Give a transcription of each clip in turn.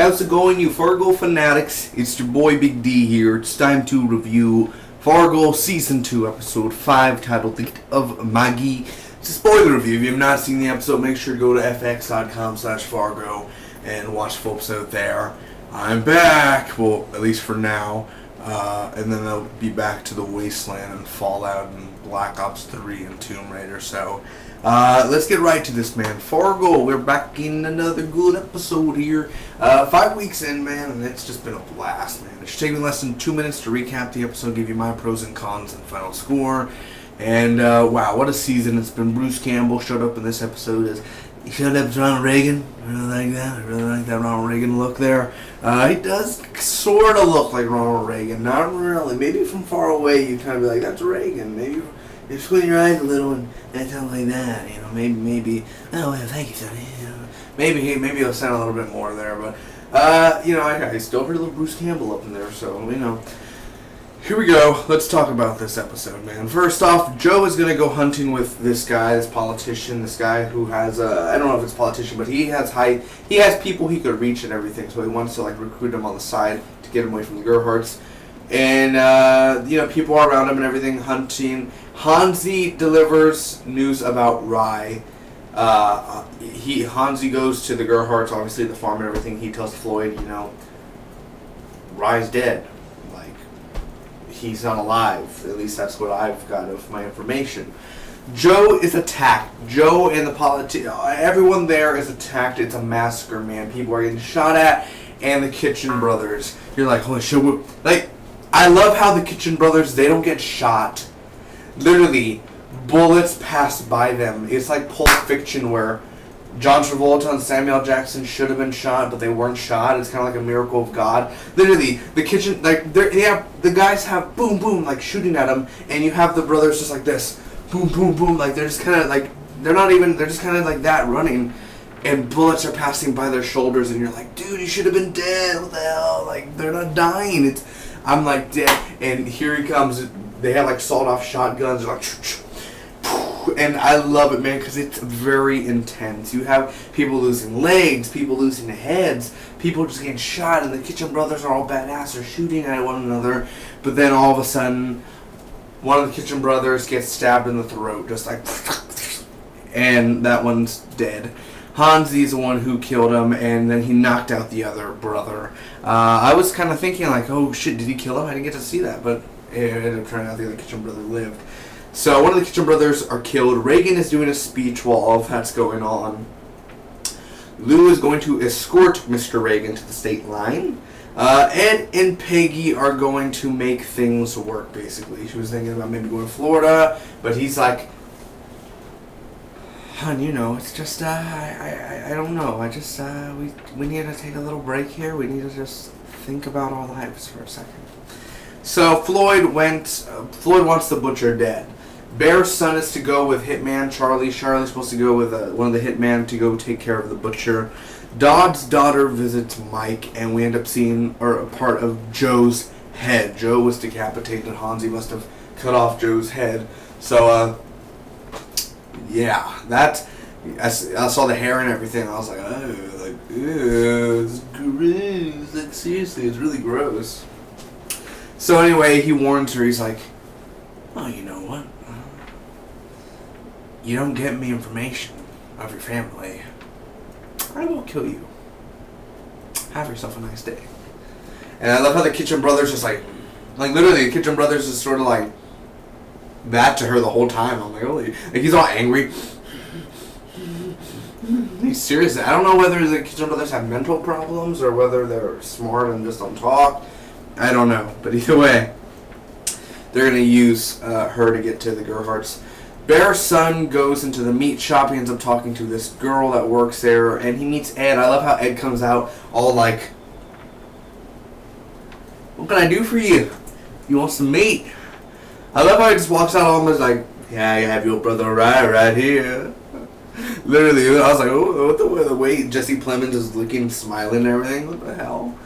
How's it going, you Fargo fanatics? It's your boy Big D here. It's time to review Fargo Season 2, Episode 5, titled The of Magi. It's a spoiler review. If you have not seen the episode, make sure to go to fx.com/Fargo and watch the episode there. I'm back, well, at least for now. And then I'll be back to the Wasteland and Fallout and Black Ops 3 and Tomb Raider. So, let's get right to this, man. Fargo, we're back in another good episode here. 5 weeks in, man, and it's just been a blast, man. It should take me less than 2 minutes to recap the episode, give you my pros and cons and final score. And, wow, what a season it's been. Bruce Campbell showed up in this episode as he showed up as Ronald Reagan. I really like that. I really like that Ronald Reagan look there. He does sort of look like Ronald Reagan. Not really. Maybe from far away you kind of be like, that's Reagan. Maybe you squint your eyes a little and sounds like that. You know, maybe. Oh, well, thank you, Sonny. You know, maybe he'll sound a little bit more there. But, you know, I still heard a little Bruce Campbell up in there. So, you know. Here we go. Let's talk about this episode, man. First off, Joe is going to go hunting with this guy, this politician, this guy who has, I don't know if it's a politician, but he has he has people he could reach and everything, so he wants to, like, recruit them on the side to get him away from the Gerhardts. And, you know, people are around him and everything, hunting. Hansi delivers news about Rye. Hansi goes to the Gerhardts, obviously the farm and everything. He tells Floyd, you know, Rye's dead. He's not alive. At least that's what I've got of my information. Joe is attacked. Joe and the everyone there is attacked. It's a massacre, man. People are getting shot at, and the Kitchen Brothers. You're like, holy shit. Like, I love how the Kitchen Brothers, they don't get shot. Literally, bullets pass by them. It's like Pulp Fiction where John Travolta and Samuel Jackson should have been shot, but they weren't shot. It's kind of like a miracle of God. Literally, the kitchen, like, the guys have boom, boom, like, shooting at them, and you have the brothers just like this, boom, boom, boom, like, they're just kind of, like, they're just kind of like that running, and bullets are passing by their shoulders, and you're like, dude, you should have been dead, what the hell, like, they're not dying, I'm, like, dead, and here he comes, they have, like, sawed-off shotguns, they're like, and I love it, man, because it's very intense. You have people losing legs, people losing heads, people just getting shot, and the Kitchen Brothers are all badass. They're shooting at one another, but then all of a sudden, one of the Kitchen Brothers gets stabbed in the throat, just like, and that one's dead. Hansi's the one who killed him, and then he knocked out the other brother. I was kind of thinking, like, oh shit, did he kill him? I didn't get to see that, but it ended up turning out the other Kitchen Brother lived. So one of the Kitchen Brothers are killed. Reagan is doing a speech while all of that's going on. Lou is going to escort Mr. Reagan to the state line. Ed and Peggy are going to make things work, basically. She was thinking about maybe going to Florida, but he's like, hon, you know, it's just, I don't know. I just, we need to take a little break here. We need to just think about our lives for a second. So Floyd wants the butcher dead. Bear's son is to go with Hitman Charlie. Charlie's supposed to go with one of the hitmen to go take care of the butcher. Dodd's daughter visits Mike, and we end up seeing a part of Joe's head. Joe was decapitated. Hansi must have cut off Joe's head. So, yeah, I saw the hair and everything. I was like, oh, it's gross. Like, seriously, it's really gross. So anyway, he warns her. He's like, oh, you know what? You don't get me information of your family, I will kill you. Have yourself a nice day. And I love how the Kitchen Brothers just like literally the Kitchen Brothers is sort of like that to her the whole time. I'm like, holy, like he's all angry. He's serious. I don't know whether the Kitchen Brothers have mental problems or whether they're smart and just don't talk. I don't know, but either way, they're going to use her to get to the Gerhardts. Bear's son goes into the meat shop. He ends up talking to this girl that works there, and he meets Ed. I love how Ed comes out all like, what can I do for you? You want some meat? I love how he just walks out almost like, yeah, you have your brother right here. Literally, I was like, oh, what the way Jesse Plemons is looking, smiling and everything. What the hell?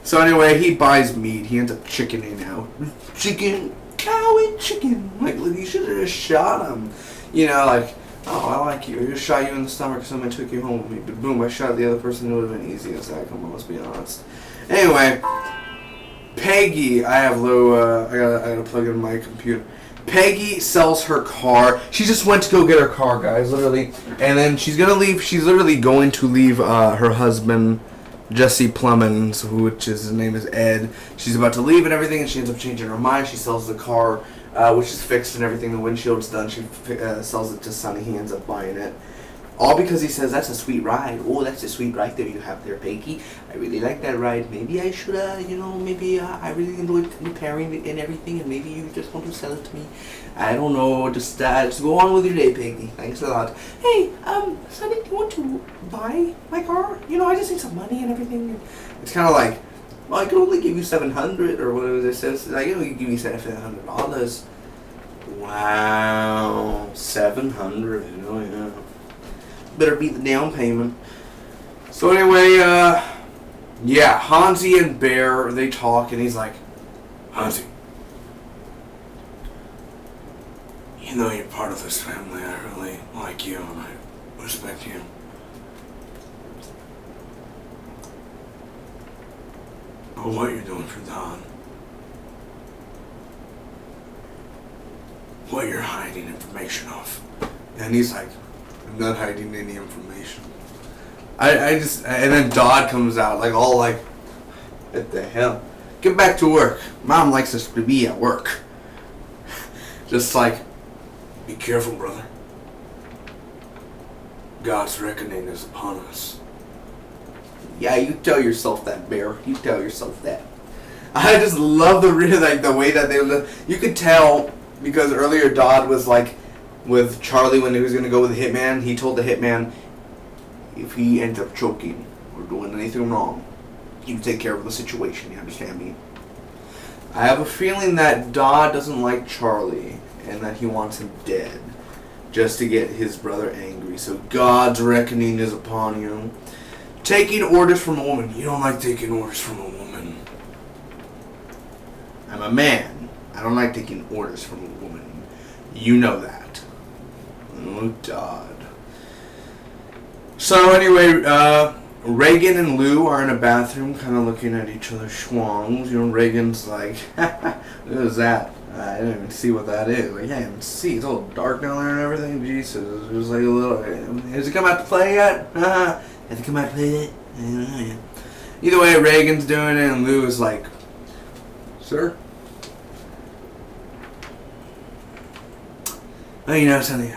So anyway, he buys meat. He ends up chickening out. Chicken, cow and chicken. Like, look, you should have just shot him. You know, like, Oh, I like you. I just shot you in the stomach. Someone took you home with me. But boom, I shot the other person. It would have been easy as that. Come on, let's be honest. Anyway, Peggy, I have low. I gotta plug in my computer. Peggy sells her car. She just went to go get her car, guys, literally. And then she's gonna leave. She's literally going to leave her husband, Jesse Plemons, which his name is Ed. She's about to leave and everything, and she ends up changing her mind. She sells the car, which is fixed and everything. The windshield's done. She sells it to Sonny. He ends up buying it. All because he says, that's a sweet ride. Oh, that's a sweet ride that you have there, Peggy. I really like that ride. Maybe I should, I really enjoyed repairing it and everything, and maybe you just want to sell it to me. I don't know. Just go on with your day, Peggy. Thanks a lot. Hey, Sonny, do you want to buy my car? I just need some money and everything. It's kind of like, well, I could only give you $700 or whatever this says. I can only give you $700. Wow, $700. Yeah. Better beat the down payment. So anyway, Hansi and Bear, they talk, and he's like, Hansi, you're part of this family. I really like you, and I respect you. But what you're doing for Don, what you're hiding information of. And he's like, I'm not hiding any information. And then Dodd comes out, all what the hell? Get back to work. Mom likes us to be at work. Just be careful, brother. God's reckoning is upon us. Yeah, you tell yourself that, Bear. You tell yourself that. I just love the way that you could tell, because earlier Dodd was with Charlie when he was going to go with the hitman. He told the hitman, if he ends up choking or doing anything wrong, you take care of the situation. You understand me? I have a feeling that Dodd doesn't like Charlie and that he wants him dead just to get his brother angry. So God's reckoning is upon you. Taking orders from a woman. You don't like taking orders from a woman. I'm a man. I don't like taking orders from a woman. You know that. Oh, Dodd. So anyway, Reagan and Lou are in a bathroom kind of looking at each other's schwangs. Reagan's like, what is that? I didn't even see what that is. I can't even see. It's all dark down there and everything. Jesus. It was a little... Has it come out to play yet? Has it come out to play yet? I don't know yet. Either way, Reagan's doing it and Lou is like, sir? Well, Sonny...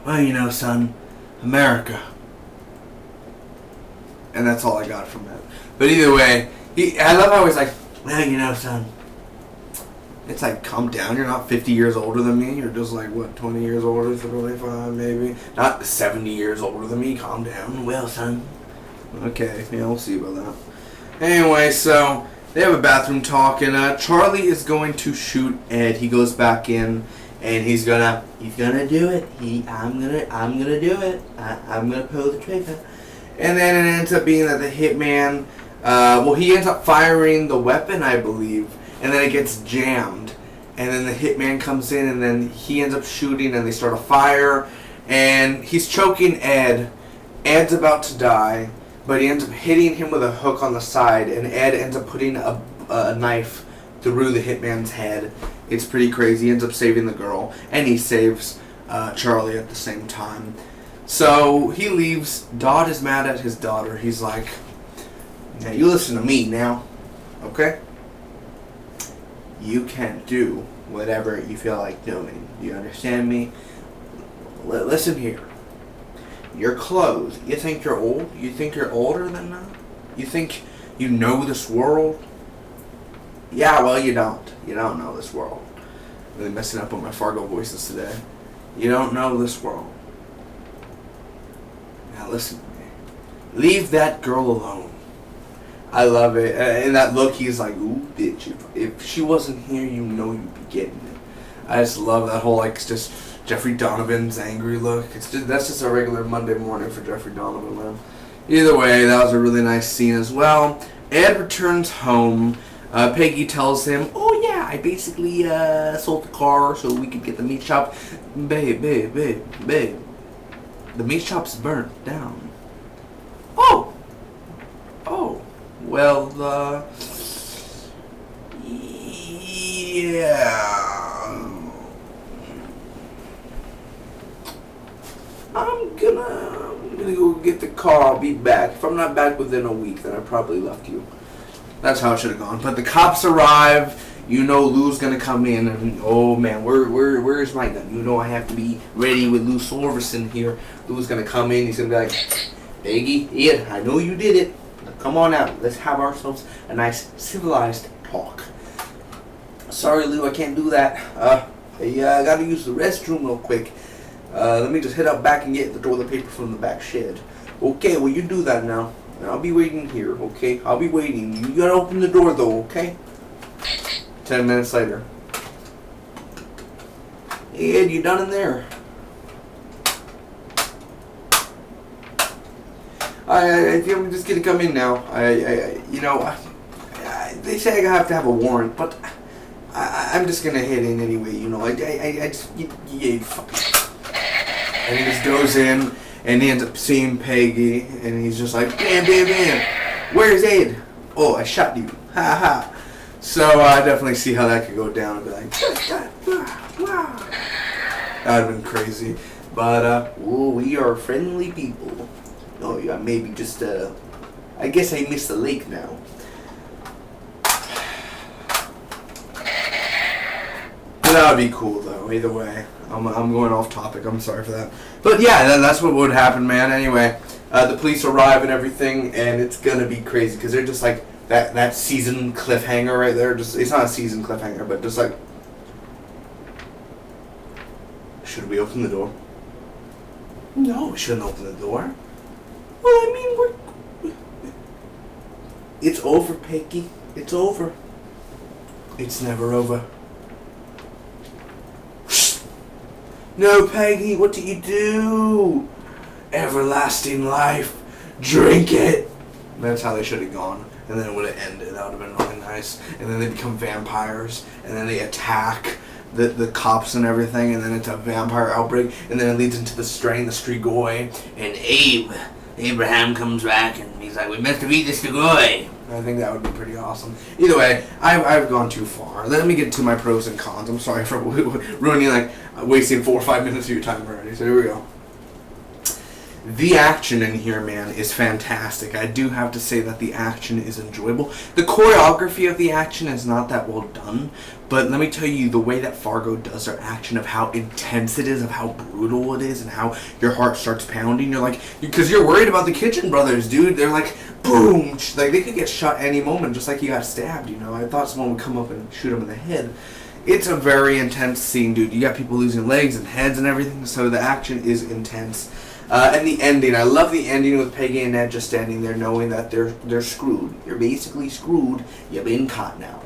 Well, son, America. And that's all I got from it. But either way, I love how he's like, well, son, it's calm down. You're not 50 years older than me. You're just 20 years older, 25 maybe. Not 70 years older than me. Calm down. Well, son. Okay, yeah, we'll see about that. Anyway, so they have a bathroom talk, and Charlie is going to shoot Ed. He goes back in. And he's gonna do it. I'm gonna do it. I'm gonna pull the trigger. And then it ends up being that the hitman, he ends up firing the weapon, I believe, and then it gets jammed. And then the hitman comes in, and then he ends up shooting, and they start a fire, and he's choking Ed. Ed's about to die, but he ends up hitting him with a hook on the side, and Ed ends up putting a knife through the hitman's head. It's pretty crazy. He ends up saving the girl, and he saves Charlie at the same time. So he leaves. Dodd is mad at his daughter. He's like, now you listen to me now, okay? You can't do whatever you feel like doing. Do you understand me? Listen here. Your clothes. You think you're old? You think you're older than that? You think you know this world? Yeah, well, you don't. You don't know this world. Really messing up with my Fargo voices today. You don't know this world. Now listen to me. Leave that girl alone. I love it. And that look, he's like, ooh, bitch. If she wasn't here, you know you'd be getting it. I just love that whole, just Jeffrey Donovan's angry look. That's just a regular Monday morning for Jeffrey Donovan, man. Either way, that was a really nice scene as well. Ed returns home. Peggy tells him, oh yeah, I basically sold the car so we could get the meat shop. Babe, The meat shop's burnt down. Oh! Oh. Well, yeah. I'm gonna go get the car. I'll be back. If I'm not back within a week, then I probably left you. That's how it should have gone. But the cops arrive. You know Lou's gonna come in, and oh man, where's my gun? You know I have to be ready with Lou Sorverson here. Lou's gonna come in. He's gonna be like, Peggy, Ed, I know you did it. Now come on out. Let's have ourselves a nice civilized talk. Sorry, Lou, I can't do that. I gotta use the restroom real quick. Let me just head out back and get the toilet paper from the back shed. Okay, well you do that now. I'll be waiting here, okay? I'll be waiting. You gotta open the door though, okay? 10 minutes later. Hey Ed, you done in there? I think I'm just gonna come in now. They say I have to have a warrant, but I'm just gonna head in anyway. You know, I just and he just goes in and he ends up seeing Peggy, and he's just like, bam, bam, bam. Where's Ed? Oh, I shot you. Ha ha. So I definitely see how that could go down and be like, wow. That would have been crazy. But, we are friendly people. Oh, yeah, maybe just, I guess I missed the lake now. But that would be cool, though, either way. I'm going off topic. I'm sorry for that. But, yeah, that's what would happen, man. Anyway, the police arrive and everything, and it's going to be crazy because they're just like, that season cliffhanger right there, just it's not a season cliffhanger, but just like, should we open the door? No, we shouldn't open the door. Well, I mean, it's over, Peggy. It's over. It's never over. No, Peggy, what do you do? Everlasting life. Drink it. That's how they should have gone. And then it would have ended. That would have been really nice. And then they become vampires. And then they attack the cops and everything. And then it's a vampire outbreak. And then it leads into the strain, the Strigoi. And Abraham comes back and he's like, we must defeat the Strigoi. I think that would be pretty awesome. Either way, I've gone too far. Let me get to my pros and cons. I'm sorry for ruining, wasting 4 or 5 minutes of your time already. So here we go. The action in here, man, is fantastic. I do have to say that the action is enjoyable. The choreography of the action is not that well done, but let me tell you, the way that Fargo does their action, of how intense it is, of how brutal it is, and how your heart starts pounding, you're like, because you're worried about the Kitchen brothers, dude. They're like, boom, like they could get shot any moment, just like he got stabbed, you know. I thought someone would come up and shoot him in the head. It's a very intense scene, dude. You got people losing legs and heads and everything, so the action is intense. And the ending, I love the ending with Peggy and Ned just standing there knowing that they're screwed. You're basically screwed. You've been caught now.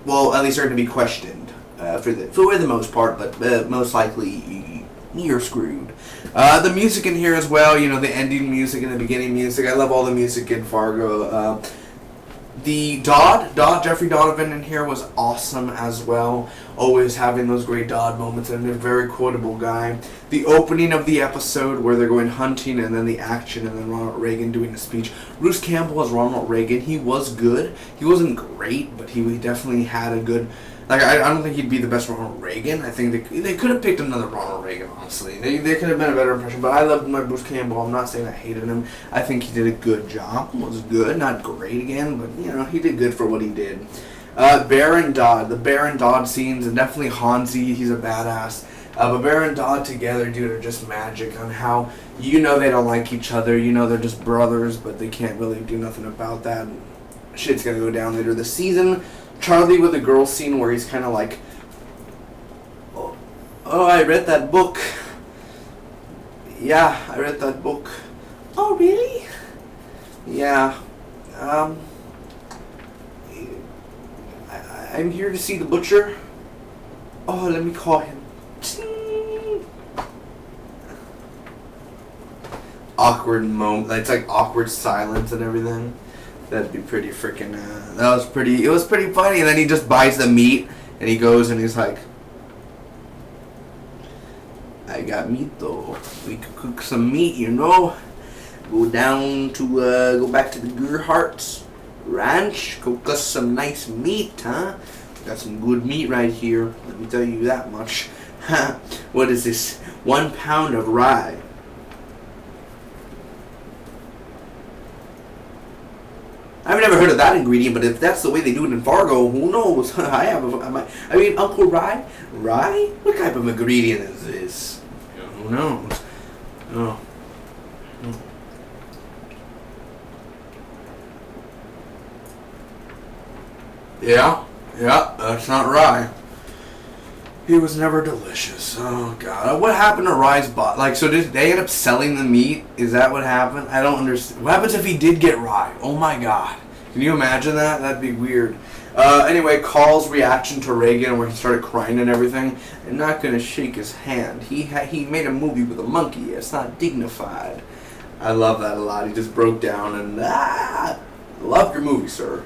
Well, at least they're going to be questioned for the most part, but most likely you're screwed. The music in here as well, you know, the ending music and the beginning music. I love all the music in Fargo. The Jeffrey Donovan in here was awesome as well. Always having those great Dodd moments, and a very quotable guy. The opening of the episode where they're going hunting, and then the action, and then Ronald Reagan doing the speech. Bruce Campbell as Ronald Reagan, he was good. He wasn't great, but he definitely had a good... I don't think he'd be the best Ronald Reagan. I think they could have picked another Ronald Reagan, honestly. They could have been a better impression, but I loved my Bruce Campbell. I'm not saying I hated him. I think he did a good job. Was good, not great again, but, you know, he did good for what he did. Baron Dodd. The Baron Dodd scenes, and definitely Hansi, he's a badass. But Baron Dodd together, dude, are just magic on how, you know, they don't like each other. You know, they're just brothers, but they can't really do nothing about that. Shit's gonna go down later this season. Charlie with the girl scene where he's kind of like, oh, I read that book. Yeah, I read that book. Oh, really? Yeah. I'm here to see the butcher. Oh, let me call him. Awkward moment. It's like awkward silence and everything. That'd be pretty freaking, it was pretty funny. And then he just buys the meat and he goes and he's like, I got meat though. We could cook some meat, you know. Go down to, go back to the Gerhardt's Ranch. Cook us some nice meat, huh? Got some good meat right here. Let me tell you that much. What is this? 1 pound of rye. I've never heard of that ingredient, but if that's the way they do it in Fargo, who knows? I mean, Uncle Rye? Rye? What type of ingredient is this? Who knows? Oh. Yeah, that's not rye. It was never delicious. Oh, God. What happened to Rye's bot? Like, so did they end up selling the meat? Is that what happened? I don't understand. What happens if he did get rye? Oh, my God. Can you imagine that? That'd be weird. Anyway, Carl's reaction to Reagan where he started crying and everything. I'm not going to shake his hand. He made a movie with a monkey. It's not dignified. I love that a lot. He just broke down and, love your movie, sir.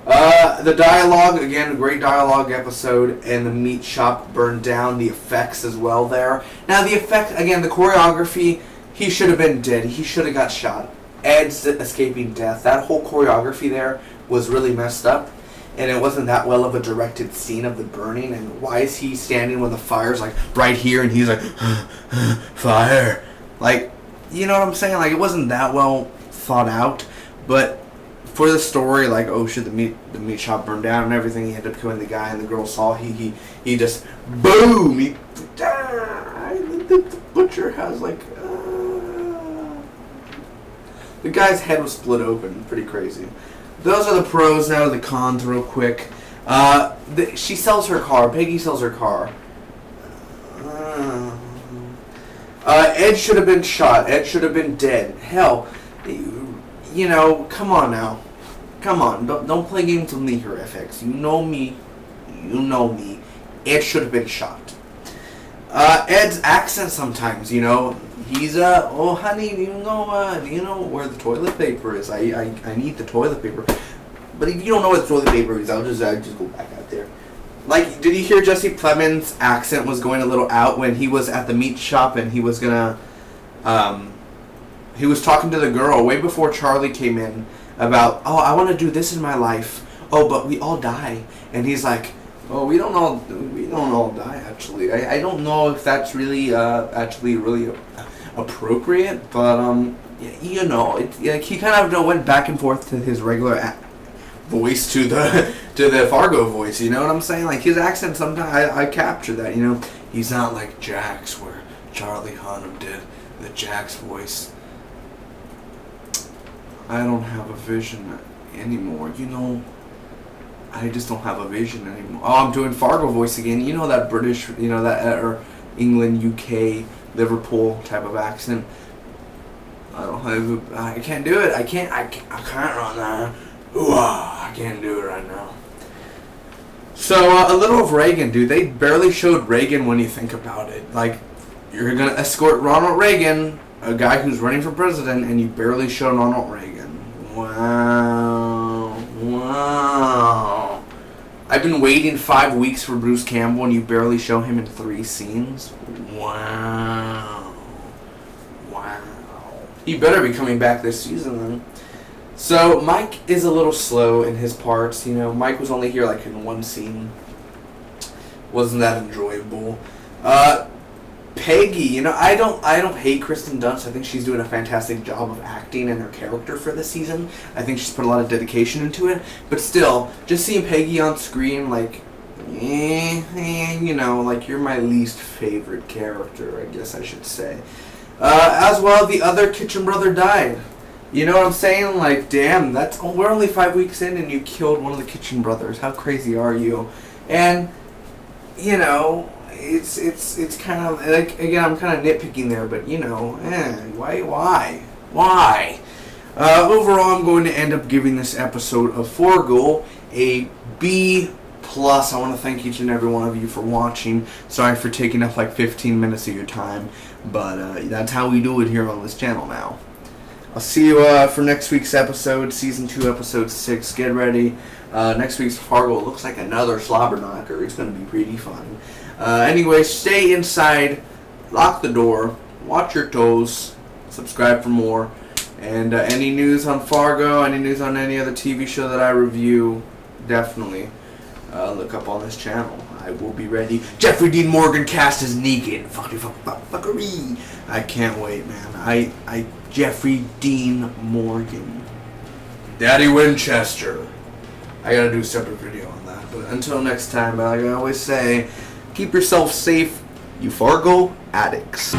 The dialogue, again, a great dialogue episode, and the meat shop burned down, the effects as well there. Now, the effect, again, the choreography, he should have been dead. He should have got shot. Ed's escaping death. That whole choreography there was really messed up, and it wasn't that well of a directed scene of the burning, and why is he standing when the fire's, like, right here, and he's like, fire. Like, you know what I'm saying? Like, it wasn't that well thought out, but for the story, like, oh shit, the meat shop burned down and everything, he ended up killing the guy, and the girl saw, he just, boom, he died. The butcher has, like, the guy's head was split open, pretty crazy. Those are the pros. Now to the cons real quick. She sells her car, Peggy sells her car. Ed should have been shot, Ed should have been dead. Hell, you know, come on now. Come on, don't play games with me here, FX. You know me. Ed should have been shot. Ed's accent sometimes, you know, he's oh honey, do you know where the toilet paper is? I need the toilet paper. But if you don't know what the toilet paper is, I'll just go back out there. Like, did you hear Jesse Plemons' accent was going a little out when he was at the meat shop and he was gonna he was talking to the girl way before Charlie came in about, oh, I want to do this in my life. Oh, but we all die. And he's like, oh, we don't all die, actually. I don't know if that's really actually really appropriate, but you know, he kind of went back and forth to his regular voice to the Fargo voice. You know what I'm saying? Like, his accent sometimes I capture that. You know, he's not like Jax where Charlie Hunnam did the Jax voice. I don't have a vision anymore. You know, I just don't have a vision anymore. Oh, I'm doing Fargo voice again. You know that British, you know that or England, UK, Liverpool type of accent. I can't do it. I can't run that. I can't do it right now. So a little of Reagan, dude. They barely showed Reagan when you think about it. Like, you're gonna escort Ronald Reagan, a guy who's running for president, and you barely show Ronald Reagan. Wow. I've been waiting 5 weeks for Bruce Campbell, and you barely show him in 3 scenes. Wow. He better be coming back this season then. So Mike is a little slow in his parts. You know, Mike was only here like in 1 scene. Wasn't that enjoyable? Peggy, you know, I don't hate Kristen Dunst. I think she's doing a fantastic job of acting and her character for this season. I think she's put a lot of dedication into it. But still, just seeing Peggy on screen, like, you know, like, you're my least favorite character, I guess I should say. As well, the other Kitchen brother died. You know what I'm saying? Like, damn, we're only 5 weeks in and you killed one of the Kitchen brothers. How crazy are you? And, you know, it's kind of, like, again, I'm kind of nitpicking there, but, you know, why? Overall, I'm going to end up giving this episode of Fargo a B+. I want to thank each and every one of you for watching. Sorry for taking up like 15 minutes of your time, but that's how we do it here on this channel now. I'll see you for next week's episode, Season 2, Episode 6. Get ready. Next week's Fargo looks like another slobber knocker. It's going to be pretty fun. Anyway, stay inside. lock the door, watch your toes, subscribe for more. And any news on Fargo, any news on any other TV show that I review, definitely look up on this channel. I will be ready. Jeffrey Dean Morgan cast as Negan. Fuckery. I can't wait, man. I Jeffrey Dean Morgan. Daddy Winchester. I gotta do a separate video on that. But until next time, like I always say, keep yourself safe, you Fargo addicts.